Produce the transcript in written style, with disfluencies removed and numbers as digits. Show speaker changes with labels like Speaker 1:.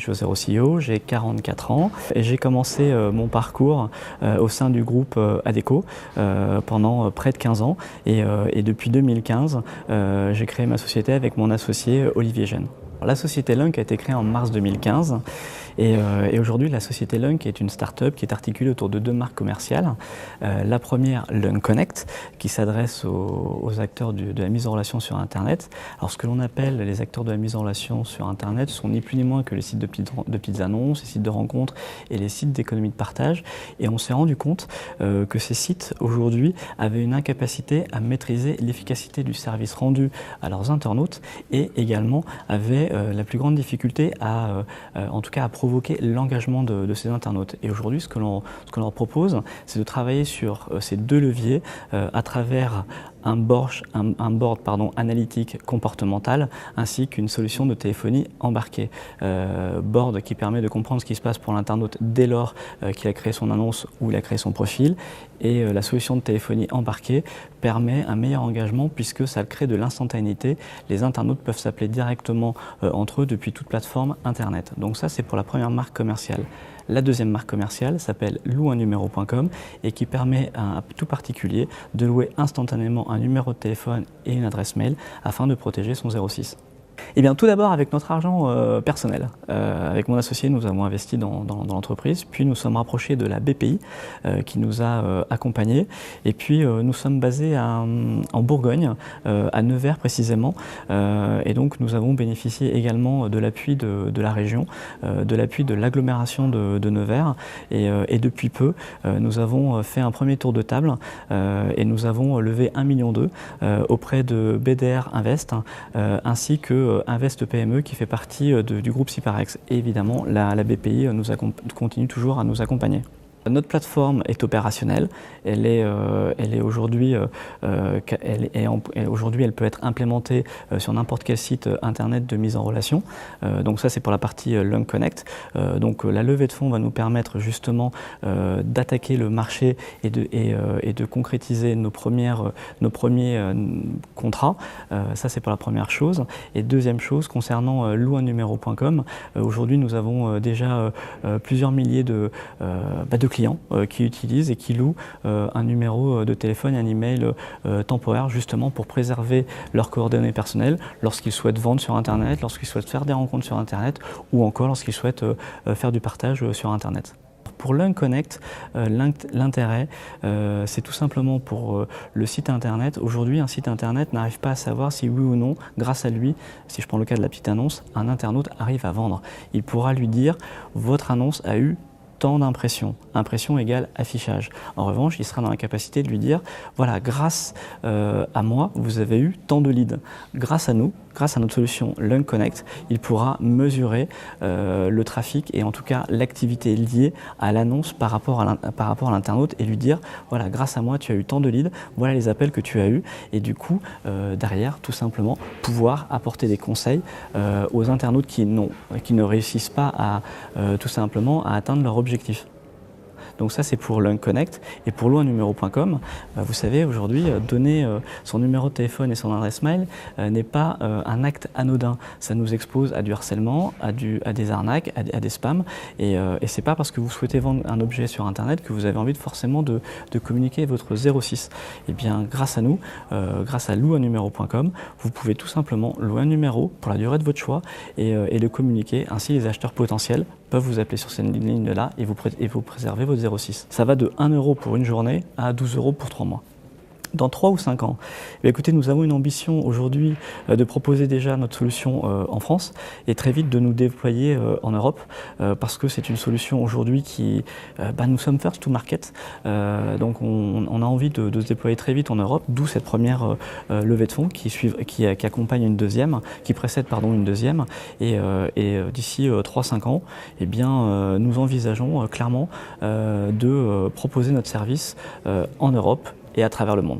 Speaker 1: Joe CEO, j'ai 44 ans et j'ai commencé mon parcours au sein du groupe Adecco pendant près de 15 ans et depuis 2015, j'ai créé ma société avec mon associé Olivier Gène. La société Lunk a été créée en mars 2015 et aujourd'hui la société Lunk est une start-up qui est articulée autour de deux marques commerciales. La première, Lunk Connect, qui s'adresse aux acteurs de la mise en relation sur Internet. Alors ce que l'on appelle les acteurs de la mise en relation sur Internet sont ni plus ni moins que les sites de petites annonces, les sites de rencontres et les sites d'économie de partage. Et on s'est rendu compte que ces sites aujourd'hui avaient une incapacité à maîtriser l'efficacité du service rendu à leurs internautes et également avaient la plus grande difficulté en tout cas à provoquer l'engagement de ces internautes. Et aujourd'hui, ce que l'on leur propose, c'est de travailler sur ces deux leviers à travers un board analytique comportemental ainsi qu'une solution de téléphonie embarquée. Board qui permet de comprendre ce qui se passe pour l'internaute dès lors qu'il a créé son annonce ou il a créé son profil. Et la solution de téléphonie embarquée permet un meilleur engagement puisque ça crée de l'instantanéité. Les internautes peuvent s'appeler directement entre eux depuis toute plateforme internet. Donc ça, c'est pour la première marque commerciale. La deuxième marque commerciale s'appelle louunnumero.com et qui permet à tout particulier de louer instantanément un numéro de téléphone et une adresse mail afin de protéger son 06. Eh bien, tout d'abord avec notre argent personnel. Avec mon associé, nous avons investi dans l'entreprise, puis nous sommes rapprochés de la BPI qui nous a accompagnés. Et puis nous sommes basés en Bourgogne, à Nevers précisément. Et donc nous avons bénéficié également de l'appui de la région, de l'appui de l'agglomération de Nevers. Et depuis peu, nous avons fait un premier tour de table et nous avons levé 1,2 million auprès de BDR Invest ainsi que Invest PME qui fait partie du groupe Syparex. Et évidemment, la BPI continue toujours à nous accompagner. Notre plateforme est opérationnelle, elle est aujourd'hui, elle peut être implémentée sur n'importe quel site internet de mise en relation. Donc ça c'est pour la partie Lunk Connect. Donc la levée de fonds va nous permettre justement d'attaquer le marché et de concrétiser nos premiers contrats. Ça c'est pour la première chose. Et deuxième chose, concernant louunnumero.com, aujourd'hui nous avons déjà plusieurs milliers de clients qui utilisent et qui louent un numéro de téléphone et un email temporaire justement pour préserver leurs coordonnées personnelles lorsqu'ils souhaitent vendre sur Internet, lorsqu'ils souhaitent faire des rencontres sur Internet ou encore lorsqu'ils souhaitent faire du partage sur Internet. Pour Lunk Connect, l'intérêt, c'est tout simplement pour le site internet. Aujourd'hui, un site internet n'arrive pas à savoir si oui ou non, grâce à lui, si je prends le cas de la petite annonce, un internaute arrive à vendre. Il pourra lui dire « votre annonce a eu tant d'impressions, impression égale affichage ». En revanche, il sera dans la capacité de lui dire « voilà, grâce à moi, vous avez eu tant de leads ». Grâce à nous, grâce à notre solution Lunk Connect, il pourra mesurer le trafic et en tout cas l'activité liée à l'annonce par rapport à l'internaute et lui dire « voilà, grâce à moi, tu as eu tant de leads, voilà les appels que tu as eus ». Et du coup, derrière, tout simplement, pouvoir apporter des conseils aux internautes qui ne réussissent pas à tout simplement à atteindre leur objectif. Donc ça c'est pour Lunk Connect. Et pour louunnumero.com, vous savez aujourd'hui donner son numéro de téléphone et son adresse mail n'est pas un acte anodin. Ça nous expose à du harcèlement, à des arnaques, à des spams et c'est pas parce que vous souhaitez vendre un objet sur internet que vous avez envie forcément de communiquer votre 06. Et bien grâce à nous, grâce à louunnumero.com, vous pouvez tout simplement louer un numéro pour la durée de votre choix et le communiquer. Ainsi les acheteurs potentiels peuvent vous appeler sur cette ligne-là et vous préserver votre 06. Ça va de 1 € pour une journée à 12 € pour 3 mois. Dans 3 ou 5 ans, écoutez, nous avons une ambition aujourd'hui de proposer déjà notre solution en France et très vite de nous déployer en Europe parce que c'est une solution aujourd'hui qui, nous sommes first to market, donc on a envie de se déployer très vite en Europe, d'où cette première levée de fonds qui accompagne une deuxième, qui précède une deuxième et d'ici 3-5 ans, eh bien, nous envisageons clairement de proposer notre service en Europe et à travers le monde.